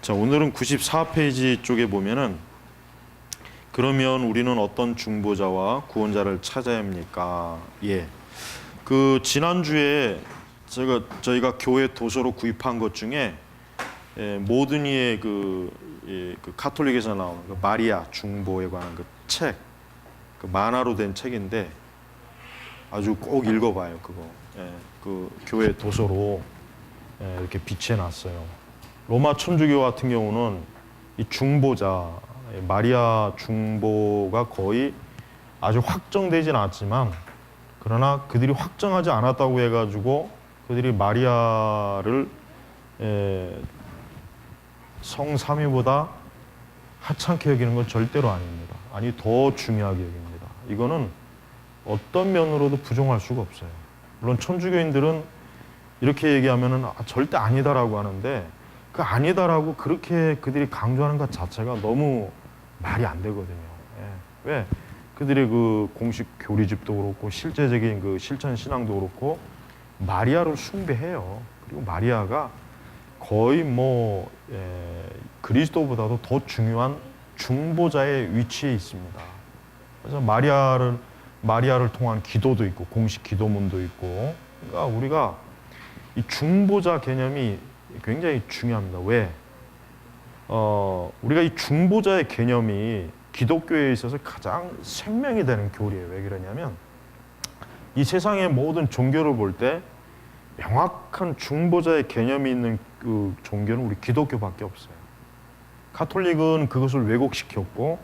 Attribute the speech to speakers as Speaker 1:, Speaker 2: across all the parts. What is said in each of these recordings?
Speaker 1: 자, 오늘은 94페이지 쪽에 보면은 그러면 우리는 어떤 중보자와 구원자를 찾아야 합니까? 예. 그 지난주에 저희가 교회 도서로 구입한 것 중에 모든 이의 그 카톨릭에서 나오는 그 마리아 중보에 관한 그 책, 그 만화로 된 책인데 아주 꼭 읽어봐요. 그거. 그 교회 도서로 이렇게 비치해놨어요. 로마 천주교 같은 경우는 이 중보자, 마리아 중보가 거의 아주 확정되진 않았지만, 그러나 그들이 확정하지 않았다고 해가지고 그들이 마리아를 성삼위보다 하찮게 여기는 건 절대로 아닙니다. 아니, 더 중요하게 여깁니다. 이거는 어떤 면으로도 부정할 수가 없어요. 물론 천주교인들은 이렇게 얘기하면은 절대 아니다라고 하는데, 그 아니다라고 그렇게 그들이 강조하는 것 자체가 너무 말이 안 되거든요. 왜? 그들의 그 공식 교리집도 그렇고 실제적인 그 실천 신앙도 그렇고 마리아를 숭배해요. 그리고 마리아가 거의 그리스도보다도 더 중요한 중보자의 위치에 있습니다. 그래서 마리아를 통한 기도도 있고 공식 기도문도 있고, 그러니까 우리가 이 중보자 개념이 굉장히 중요합니다. 왜? 우리가 이 중보자의 개념이 기독교에 있어서 가장 생명이 되는 교리예요. 왜 그러냐면 이 세상의 모든 종교를 볼 때 명확한 중보자의 개념이 있는 그 종교는 우리 기독교밖에 없어요. 가톨릭은 그것을 왜곡시켰고,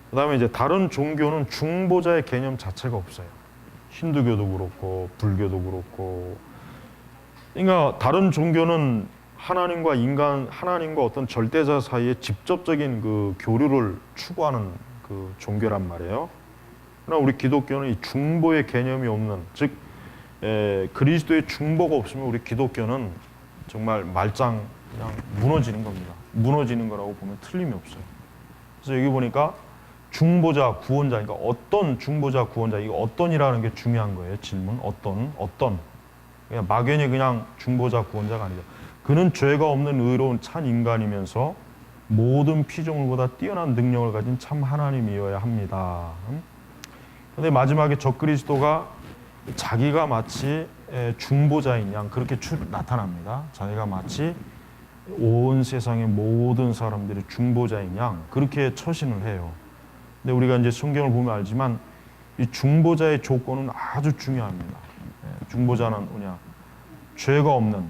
Speaker 1: 그다음에 이제 다른 종교는 중보자의 개념 자체가 없어요. 힌두교도 그렇고 불교도 그렇고. 그러니까 다른 종교는 하나님과 어떤 절대자 사이에 직접적인 그 교류를 추구하는 그 종교란 말이에요. 그러나 우리 기독교는 이 중보의 개념이 없는, 즉 그리스도의 중보가 없으면 우리 기독교는 정말 말짱 그냥 무너지는 겁니다. 무너지는 거라고 보면 틀림이 없어요. 그래서 여기 보니까 중보자, 구원자, 그러니까 어떤 중보자, 구원자, 이거 어떤이라는 게 중요한 거예요. 질문, 어떤. 그냥 막연히 그냥 중보자, 구원자가 아니죠. 그는 죄가 없는 의로운 참 인간이면서 모든 피조물보다 뛰어난 능력을 가진 참 하나님이어야 합니다. 그런데 마지막에 적그리스도가 자기가 마치 중보자인 양 그렇게 나타납니다. 자기가 마치 온 세상의 모든 사람들의 중보자인 양 그렇게 처신을 해요. 근데 우리가 이제 성경을 보면 알지만 이 중보자의 조건은 아주 중요합니다. 중보자는 뭐냐? 죄가 없는,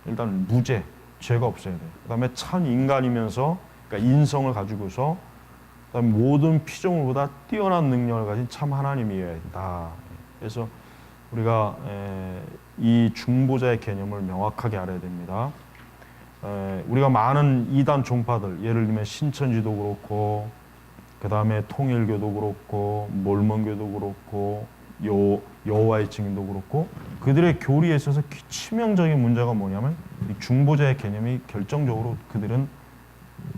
Speaker 1: 일단 무죄, 죄가 없어야 돼요. 그 다음에 참 인간이면서, 그러니까 인성을 가지고서, 그 다음에 모든 피조물보다 뛰어난 능력을 가진 참 하나님이어야 된다. 그래서 우리가 이 중보자의 개념을 명확하게 알아야 됩니다. 우리가 많은 이단 종파들, 예를 들면 신천지도 그렇고, 그 다음에 통일교도 그렇고, 몰몬교도 그렇고, 여호와의 증인도 그렇고, 그들의 교리에 있어서 치명적인 문제가 뭐냐면 이 중보자의 개념이 결정적으로 그들은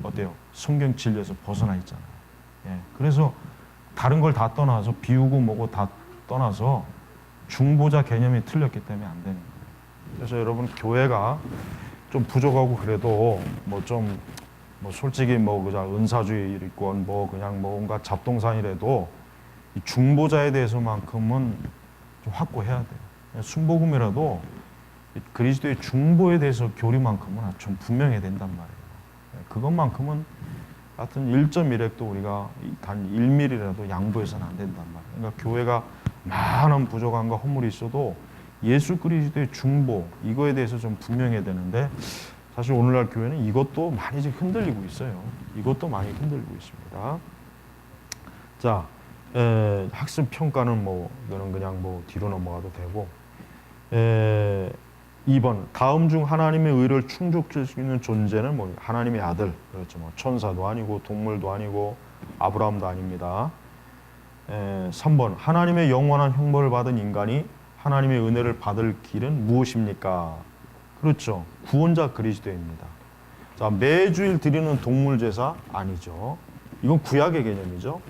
Speaker 1: 어때요? 성경 진리에서 벗어나 있잖아요. 그래서 다른 걸 다 떠나서 비우고 뭐고 다 떠나서 중보자 개념이 틀렸기 때문에 안 되는 거예요. 그래서 여러분 교회가 좀 부족하고 그래도 솔직히 그냥 은사주의 있건 그냥 뭔가 잡동사니라도 이 중보자에 대해서만큼은 좀 확고해야 돼요. 순복음이라도 그리스도의 중보에 대해서 교리만큼은 좀 분명해야 된단 말이에요. 그것만큼은 하여튼 1.1핵도 우리가 단 1mm라도 양보해서는 안 된단 말이에요. 그러니까 교회가 많은 부족함과 허물이 있어도 예수 그리스도의 중보 이거에 대해서 좀 분명해야 되는데, 사실 오늘날 교회는 이것도 많이 지금 흔들리고 있어요. 이것도 많이 흔들리고 있습니다. 자, 학습 평가는 이거는 그냥 뒤로 넘어가도 되고, 2번 다음 중 하나님의 의를 충족할 수 있는 존재는 하나님의 아들, 그렇죠. 천사도 아니고 동물도 아니고 아브라함도 아닙니다. 3번 하나님의 영원한 형벌을 받은 인간이 하나님의 은혜를 받을 길은 무엇입니까? 그렇죠. 구원자 그리스도입니다. 자, 매주일 드리는 동물 제사 아니죠. 이건 구약의 개념이죠.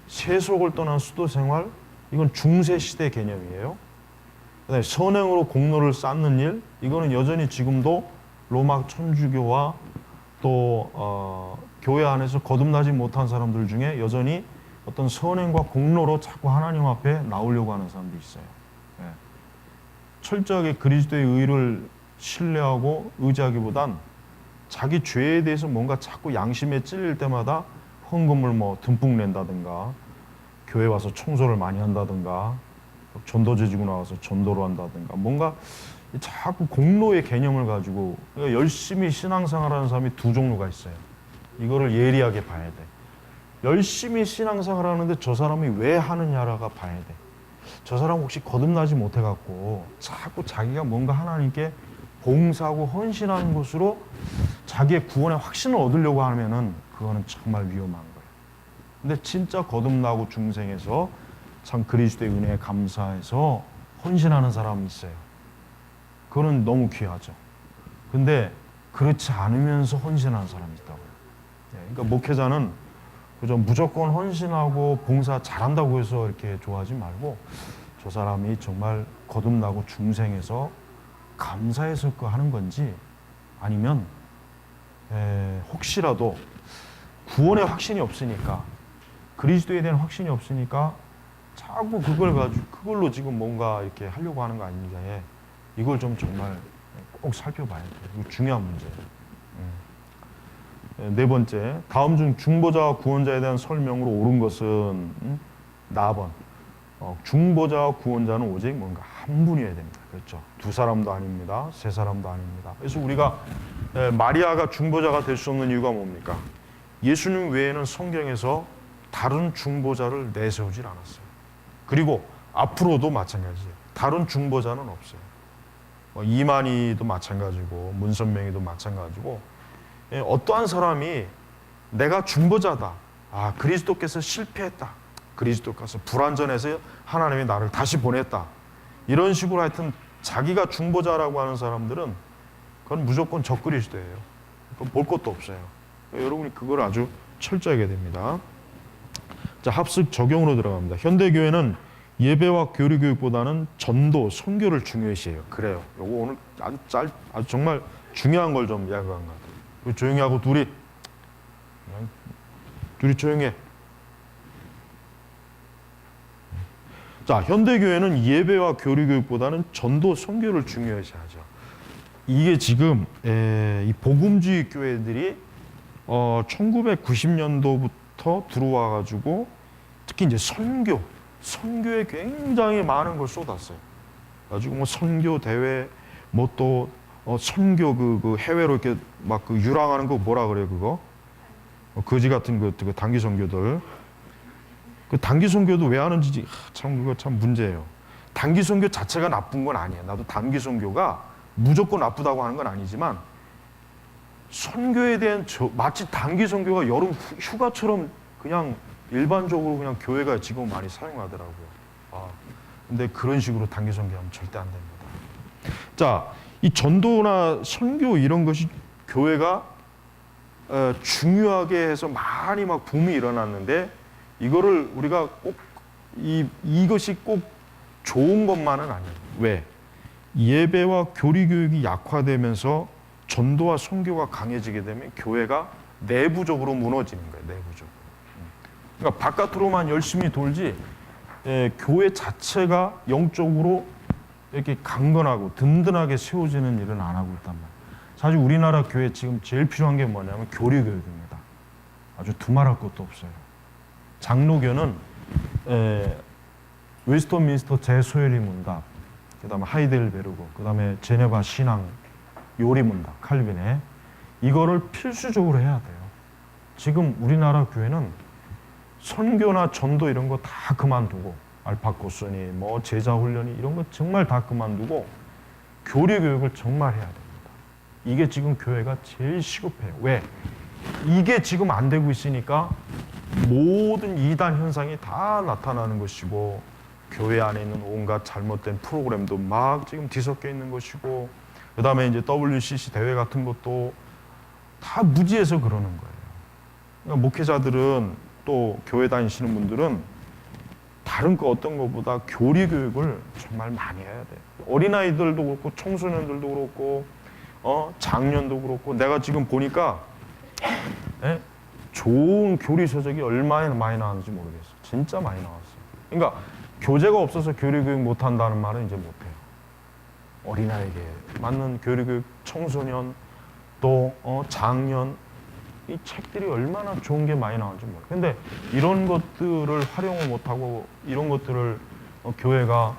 Speaker 1: 세속을 떠난 수도 생활, 이건 중세 시대 개념이에요. 그다음에 선행으로 공로를 쌓는 일, 이거는 여전히 지금도 로마 천주교와 또 교회 안에서 거듭나지 못한 사람들 중에 여전히 어떤 선행과 공로로 자꾸 하나님 앞에 나오려고 하는 사람도 있어요. 예. 철저하게 그리스도의 의를 신뢰하고 의지하기보단 자기 죄에 대해서 뭔가 자꾸 양심에 찔릴 때마다 헌금을 뭐 듬뿍 낸다든가, 교회 와서 청소를 많이 한다든가, 전도제 지고 나와서 전도를 한다든가, 뭔가 자꾸 공로의 개념을 가지고 그러니까 열심히 신앙생활하는 사람이 두 종류가 있어요. 이거를 예리하게 봐야 돼. 열심히 신앙생활 하는데 저 사람이 왜 하느냐라가 봐야 돼. 저 사람 혹시 거듭나지 못해갖고 자꾸 자기가 뭔가 하나님께 봉사하고 헌신하는 것으로 자기의 구원의 확신을 얻으려고 하면은 그거는 정말 위험한 거예요. 근데 진짜 거듭나고 중생해서 참 그리스도의 은혜에 감사해서 헌신하는 사람이 있어요. 그거는 너무 귀하죠. 근데 그렇지 않으면서 헌신하는 사람이 있다고요. 그러니까 목회자는 그저 무조건 헌신하고 봉사 잘한다고 해서 이렇게 좋아하지 말고 저 사람이 정말 거듭나고 중생해서 감사해서 그 하는 건지 아니면 혹시라도 구원의 확신이 없으니까 그리스도에 대한 확신이 없으니까 자꾸 그걸 가지고 그걸로 지금 뭔가 이렇게 하려고 하는 거 아닌가에 이걸 좀 정말 꼭 살펴봐야 돼요. 이거 중요한 문제예요. 네 번째, 다음 중 중보자와 구원자에 대한 설명으로 옳은 것은 4번. 중보자와 구원자는 오직 뭔가 한 분이어야 됩니다. 그렇죠? 두 사람도 아닙니다. 세 사람도 아닙니다. 그래서 우리가 마리아가 중보자가 될 수 없는 이유가 뭡니까? 예수님 외에는 성경에서 다른 중보자를 내세우질 않았어요. 그리고 앞으로도 마찬가지예요. 다른 중보자는 없어요. 이만희도 마찬가지고 문선명이도 마찬가지고 어떠한 사람이 내가 중보자다. 그리스도께서 실패했다. 그리스도께서 불완전해서 하나님이 나를 다시 보냈다. 이런 식으로 하여튼 자기가 중보자라고 하는 사람들은 그건 무조건 적그리스도예요. 그건 볼 것도 없어요. 여러분이 그걸 아주 철저하게 됩니다. 자, 합숙 적용으로 들어갑니다. 현대교회는 예배와 교리 교육보다는 전도, 선교를 중요시해요. 그래요. 요거 오늘 아주 정말 중요한 걸 좀 이야기한 것 같아요. 조용히 하고 둘이 조용히 해. 자, 현대교회는 예배와 교리 교육보다는 전도, 선교를 중요시하죠. 이게 지금 이 복음주의 교회들이 1990년도부터 들어와가지고 특히 이제 선교에 굉장히 많은 걸 쏟았어요. 가지고 뭐 선교 대회, 뭐 또 선교 그 해외로 이렇게 막 그 유랑하는 거 뭐라 그래요 그거? 거지 같은 그 단기 선교들. 그 단기 선교도 왜 하는지 참 그거 참 문제예요. 단기 선교 자체가 나쁜 건 아니에요. 나도 단기 선교가 무조건 나쁘다고 하는 건 아니지만 선교에 대한 마치 단기 선교가 여름 휴가처럼 그냥 일반적으로 그냥 교회가 지금 많이 사용하더라고요. 근데 그런 식으로 단기 선교하면 절대 안 됩니다. 자, 이 전도나 선교 이런 것이 교회가 중요하게 해서 많이 막 붐이 일어났는데 이거를 우리가 꼭 이것이 꼭 좋은 것만은 아니에요. 왜? 예배와 교리 교육이 약화되면서 전도와 선교가 강해지게 되면 교회가 내부적으로 무너지는 거예요. 내부적으로. 그러니까 바깥으로만 열심히 돌지 교회 자체가 영적으로 이렇게 강건하고 든든하게 세워지는 일은 안 하고 있단 말이에요. 사실 우리나라 교회 지금 제일 필요한 게 뭐냐면 교리 교육입니다. 아주 두말할 것도 없어요. 장로교는 웨스트민스터 제소열리 문답, 그 다음에 하이델베르그, 그 다음에 제네바 신앙 요리 문답, 칼빈의 이거를 필수적으로 해야 돼요. 지금 우리나라 교회는 선교나 전도 이런 거 다 그만두고 알파코스니 뭐 제자 훈련이 이런 거 정말 다 그만두고 교리 교육을 정말 해야 됩니다. 이게 지금 교회가 제일 시급해요. 왜? 이게 지금 안 되고 있으니까 모든 이단 현상이 다 나타나는 것이고 교회 안에 있는 온갖 잘못된 프로그램도 막 지금 뒤섞여 있는 것이고 그 다음에 이제 WCC 대회 같은 것도 다 무지해서 그러는 거예요. 그러니까 목회자들은 또 교회 다니시는 분들은 다른 거 어떤 것보다 교리 교육을 정말 많이 해야 돼요. 어린아이들도 그렇고 청소년들도 그렇고 장년도 그렇고 내가 지금 보니까 예? 좋은 교리 서적이 얼마나 많이 나왔는지 모르겠어요. 진짜 많이 나왔어요. 그러니까 교재가 없어서 교리 교육 못 한다는 말은 이제 못 해요. 어린아이에게 맞는 교리 교육, 청소년 또 장년 이 책들이 얼마나 좋은 게 많이 나오는지 모르겠어요. 근데 이런 것들을 활용을 못 하고 이런 것들을 교회가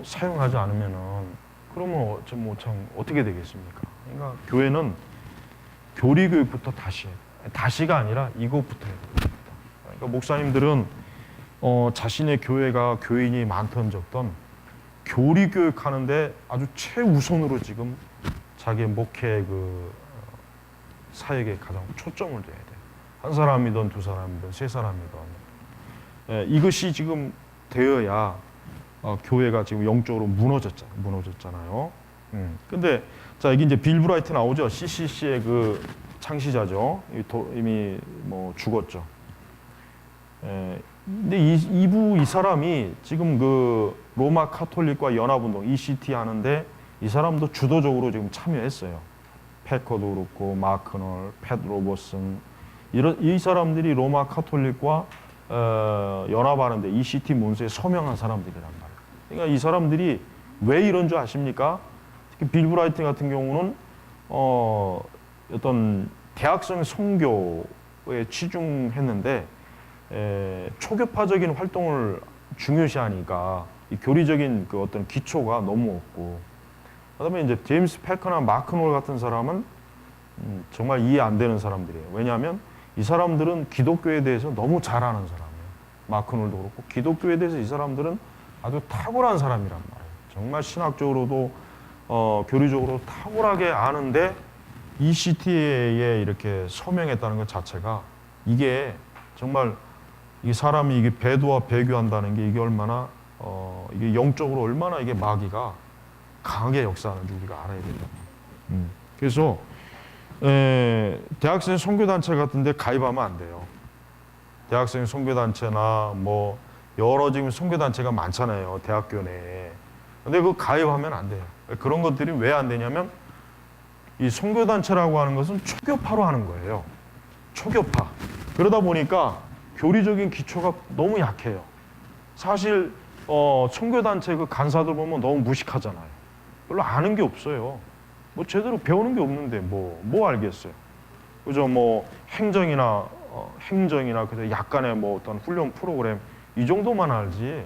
Speaker 1: 사용하지 않으면은 그러면 참 어떻게 되겠습니까? 그러니까 교회는 교리 교육부터 다시 해요. 다시가 아니라 이것부터 해야 됩니다. 그러니까 목사님들은 자신의 교회가 교인이 많던 적던 교리 교육하는데 아주 최우선으로 지금 자기의 목회 사역에 가장 초점을 둬야 돼요. 한 사람이든 두 사람이든 세 사람이든 이것이 지금 되어야 교회가 지금 영적으로 무너졌잖아요. 근데 자 이게 이제 빌 브라이트 나오죠. CCC의 그 창시자죠. 이미 뭐 죽었죠. 근데 이 사람이 지금 그 로마 카톨릭과 연합운동 ECT 하는데 이 사람도 주도적으로 지금 참여했어요. 패커도 그렇고 마크널, 팻 로버슨 이 사람들이 로마 카톨릭과 연합하는데 ECT 문서에 서명한 사람들이란 말이에요. 그러니까 이 사람들이 왜 이런 줄 아십니까? 특히 빌 브라이트 같은 경우는 어떤 대학생 선교에 치중했는데 초교파적인 활동을 중요시하니까 이 교리적인 그 어떤 기초가 너무 없고 그다음에 이제 제임스 패커나 마크놀 같은 사람은 정말 이해 안 되는 사람들이에요. 왜냐하면 이 사람들은 기독교에 대해서 너무 잘 아는 사람이에요. 마크놀도 그렇고 기독교에 대해서 이 사람들은 아주 탁월한 사람이란 말이에요. 정말 신학적으로도 교리적으로 탁월하게 아는데 ECT에 이렇게 서명했다는 것 자체가 이게 정말 이 사람이 이게 배도와 배교한다는 게 이게 얼마나 이게 영적으로 얼마나 이게 마귀가 강하게 역사하는지 우리가 알아야 된다. 그래서 대학생 선교단체 같은데 가입하면 안 돼요. 대학생 선교단체나 뭐 여러 지금 선교단체가 많잖아요. 대학교 내에. 근데 그거 가입하면 안 돼요. 그런 것들이 왜 안 되냐면 이 선교단체라고 하는 것은 초교파로 하는 거예요. 초교파. 그러다 보니까 교리적인 기초가 너무 약해요. 사실 선교단체 그 간사들 보면 너무 무식하잖아요. 별로 아는 게 없어요. 뭐 제대로 배우는 게 없는데 뭐 알겠어요. 그죠? 뭐 행정이나 그래서 약간의 뭐 어떤 훈련 프로그램 이 정도만 알지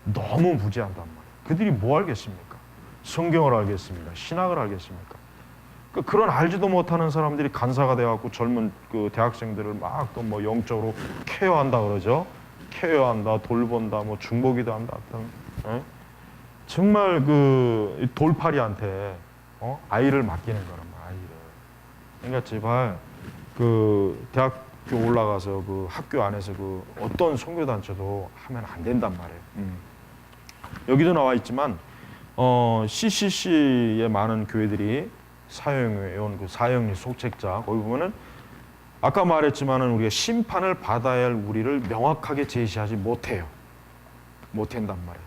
Speaker 1: 너무 무지한단 말이에요. 그들이 뭐 알겠습니까? 성경을 알겠습니까? 신학을 알겠습니까? 그런 알지도 못하는 사람들이 간사가 돼갖고 젊은 그 대학생들을 막 또 뭐 영적으로 케어한다 그러죠. 케어한다, 돌본다, 뭐 중보기도 한다. 정말 그 돌팔이한테 아이를 맡기는 거란 말이야. 아이를. 그러니까 제발 그 대학교 올라가서 그 학교 안에서 그 어떤 선교단체도 하면 안 된단 말이에요. 여기도 나와 있지만 CCC의 많은 교회들이 사용해온 그 사형리 속책자 거기 보면은 아까 말했지만은 우리가 심판을 받아야 할 우리를 명확하게 제시하지 못해요. 못한단 말이에요.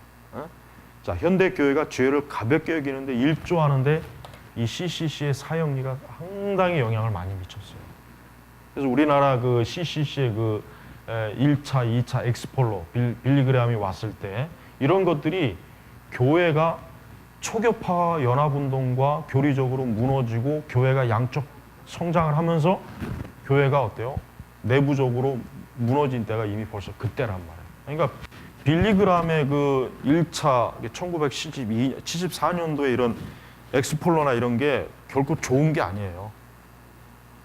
Speaker 1: 자, 현대 교회가 죄를 가볍게 여기는데 일조하는데 이 CCC의 사형리가 상당히 영향을 많이 미쳤어요. 그래서 우리나라 그 CCC의 그 1차, 2차 엑스폴로 빌리그램이 왔을 때 이런 것들이 교회가 초교파 연합운동과 교리적으로 무너지고 교회가 양적 성장을 하면서 교회가 어때요? 내부적으로 무너진 때가 이미 벌써 그때란 말이에요. 그러니까 빌리그램의 그 1차 1974년도에 이런 엑스폴로나 이런 게 결코 좋은 게 아니에요.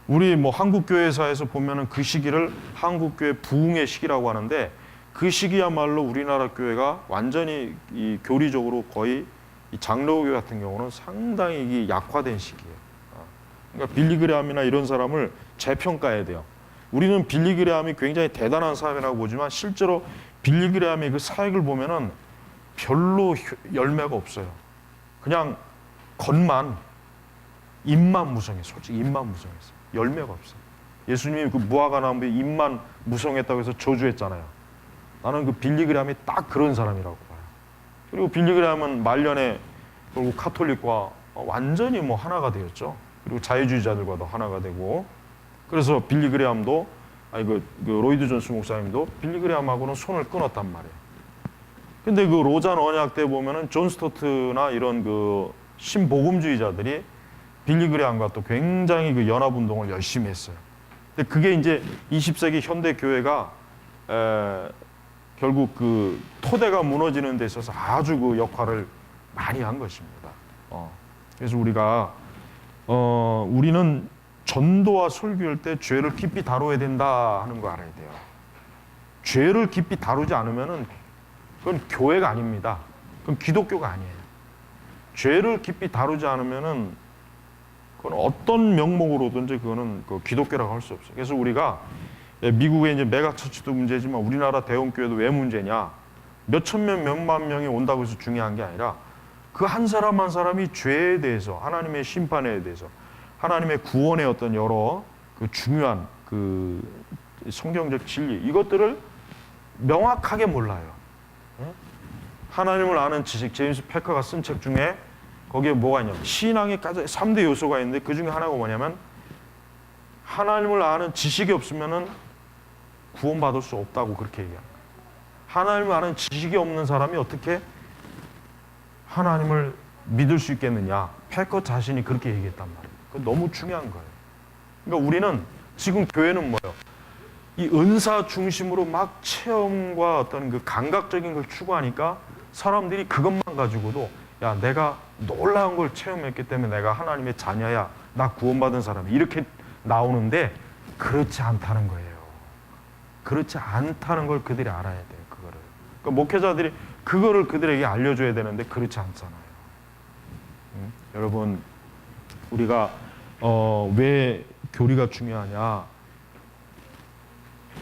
Speaker 1: 우리 뭐 한국교회사에서 보면은 그 시기를 한국교회 부흥의 시기라고 하는데 그 시기야말로 우리나라 교회가 완전히 이 교리적으로 거의 이 장로교회 같은 경우는 상당히 이게 약화된 시기예요. 그러니까 빌리그램이나 이런 사람을 재평가해야 돼요. 우리는 빌리그램이 굉장히 대단한 사람이라고 보지만 실제로 빌리그램의 그 사역을 보면은 별로 열매가 없어요. 그냥 겉만 입만 무성해. 솔직히 입만 무성했어요. 열매가 없어요. 예수님이 그 무화과나무에 입만 무성했다고 해서 저주했잖아요. 나는 그 빌리그램이 딱 그런 사람이라고 봐요. 그리고 빌리그램은 말년에 결국 카톨릭과 완전히 뭐 하나가 되었죠. 그리고 자유주의자들과도 하나가 되고 그래서 빌리 그레함도 그 로이드 존스 목사님도 빌리 그레함하고는 손을 끊었단 말이에요. 근데 그 로잔 언약 때 보면은 존 스토트나 이런 그 신복음주의자들이 빌리 그레함과 또 굉장히 그 연합 운동을 열심히 했어요. 근데 그게 이제 20세기 현대 교회가 결국 그 토대가 무너지는 데 있어서 아주 그 역할을 많이 한 것입니다. 그래서 우리는 전도와 설교할 때 죄를 깊이 다뤄야 된다 하는 거 알아야 돼요. 죄를 깊이 다루지 않으면은 그건 교회가 아닙니다. 그건 기독교가 아니에요. 죄를 깊이 다루지 않으면은 그건 어떤 명목으로든지 그거는 그 기독교라고 할 수 없어요. 그래서 우리가 미국의 이제 메가처치도 문제지만 우리나라 대형교회도 왜 문제냐? 몇천 명, 몇만 명이 온다고 해서 중요한 게 아니라 그 한 사람 한 사람이 죄에 대해서, 하나님의 심판에 대해서, 하나님의 구원의 어떤 여러 그 중요한 그 성경적 진리 이것들을 명확하게 몰라요. 하나님을 아는 지식, 제임스 패커가 쓴 책 중에 거기에 뭐가 있냐면 신앙의 가장 3대 요소가 있는데 그 중에 하나가 뭐냐면 하나님을 아는 지식이 없으면은 구원받을 수 없다고 그렇게 얘기합니다. 하나님을 아는 지식이 없는 사람이 어떻게 하나님을 믿을 수 있겠느냐? 패커 자신이 그렇게 얘기했단 말이에요. 그건 너무 중요한 거예요. 그러니까 우리는 지금 교회는 뭐예요? 이 은사 중심으로 막 체험과 어떤 그 감각적인 걸 추구하니까 사람들이 그것만 가지고도 야, 내가 놀라운 걸 체험했기 때문에 내가 하나님의 자녀야, 나 구원받은 사람이 이렇게 나오는데 그렇지 않다는 거예요. 그렇지 않다는 걸 그들이 알아야 돼요. 그거를. 그러니까 목회자들이 그거를 그들에게 알려줘야 되는데 그렇지 않잖아요. 여러분, 우리가 왜 교리가 중요하냐?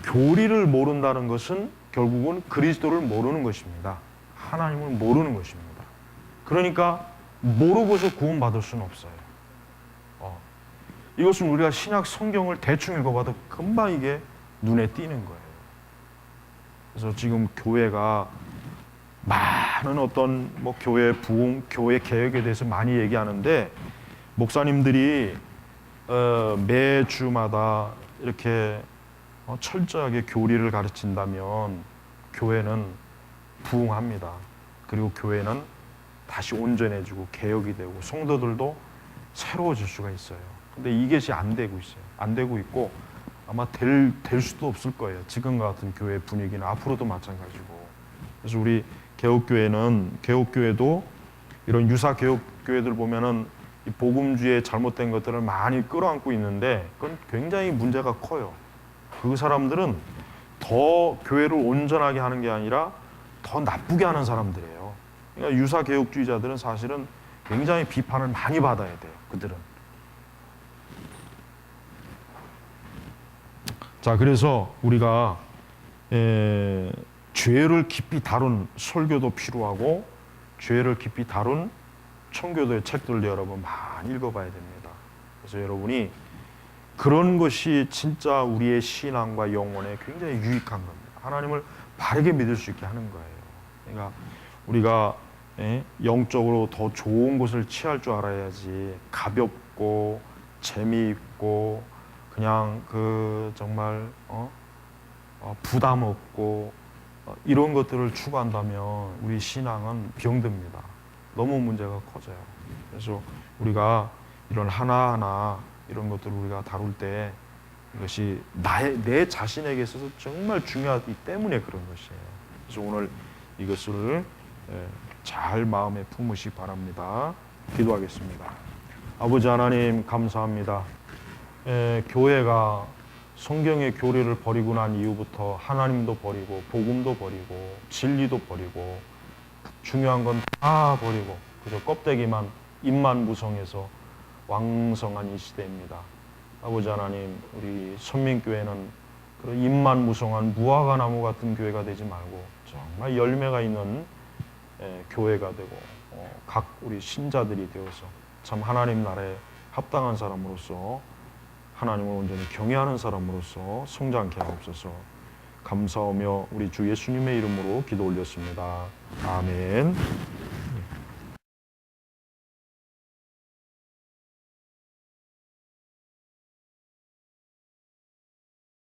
Speaker 1: 교리를 모른다는 것은 결국은 그리스도를 모르는 것입니다. 하나님을 모르는 것입니다. 그러니까 모르고서 구원받을 수는 없어요. 이것은 우리가 신약 성경을 대충 읽어봐도 금방 이게 눈에 띄는 거예요. 그래서 지금 교회가 많은 어떤 뭐 교회 부흥, 교회 개혁에 대해서 많이 얘기하는데 목사님들이 매주마다 이렇게 철저하게 교리를 가르친다면 교회는 부흥합니다. 그리고 교회는 다시 온전해지고 개혁이 되고 성도들도 새로워질 수가 있어요. 근데 이것이 안 되고 있어요. 안 되고 있고 아마 될 수도 없을 거예요. 지금과 같은 교회 분위기는 앞으로도 마찬가지고. 그래서 우리 개혁교회도 이런 유사 개혁교회들 보면은 이 복음주의의 잘못된 것들을 많이 끌어안고 있는데 그건 굉장히 문제가 커요. 그 사람들은 더 교회를 온전하게 하는 게 아니라 더 나쁘게 하는 사람들이에요. 그러니까 유사 개혁주의자들은 사실은 굉장히 비판을 많이 받아야 돼요. 그들은. 자, 그래서 우리가 죄를 깊이 다룬 설교도 필요하고 죄를 깊이 다룬 청교도의 책들도 여러분 많이 읽어봐야 됩니다. 그래서 여러분이 그런 것이 진짜 우리의 신앙과 영혼에 굉장히 유익한 겁니다. 하나님을 바르게 믿을 수 있게 하는 거예요. 그러니까 우리가 영적으로 더 좋은 곳을 취할 줄 알아야지 가볍고 재미있고 그냥 그 정말 부담 없고 이런 것들을 추구한다면 우리 신앙은 병듭니다. 너무 문제가 커져요. 그래서 우리가 이런 하나하나 이런 것들을 우리가 다룰 때 이것이 내 자신에게 있어서 정말 중요하기 때문에 그런 것이에요. 그래서 오늘 이것을 잘 마음에 품으시기 바랍니다. 기도하겠습니다. 아버지 하나님 감사합니다. 교회가 성경의 교리를 버리고 난 이후부터 하나님도 버리고 복음도 버리고 진리도 버리고 중요한 건 다 버리고 그저 껍데기만 입만 무성해서 왕성한 이 시대입니다. 아버지 하나님, 우리 선민교회는 그런 입만 무성한 무화과 나무 같은 교회가 되지 말고 정말 열매가 있는 교회가 되고 각 우리 신자들이 되어서 참 하나님 나라에 합당한 사람으로서 하나님을 온전히 경외하는 사람으로서 성장케 하옵소서. 감사하며 우리 주 예수님의 이름으로 기도 올렸습니다. 아멘.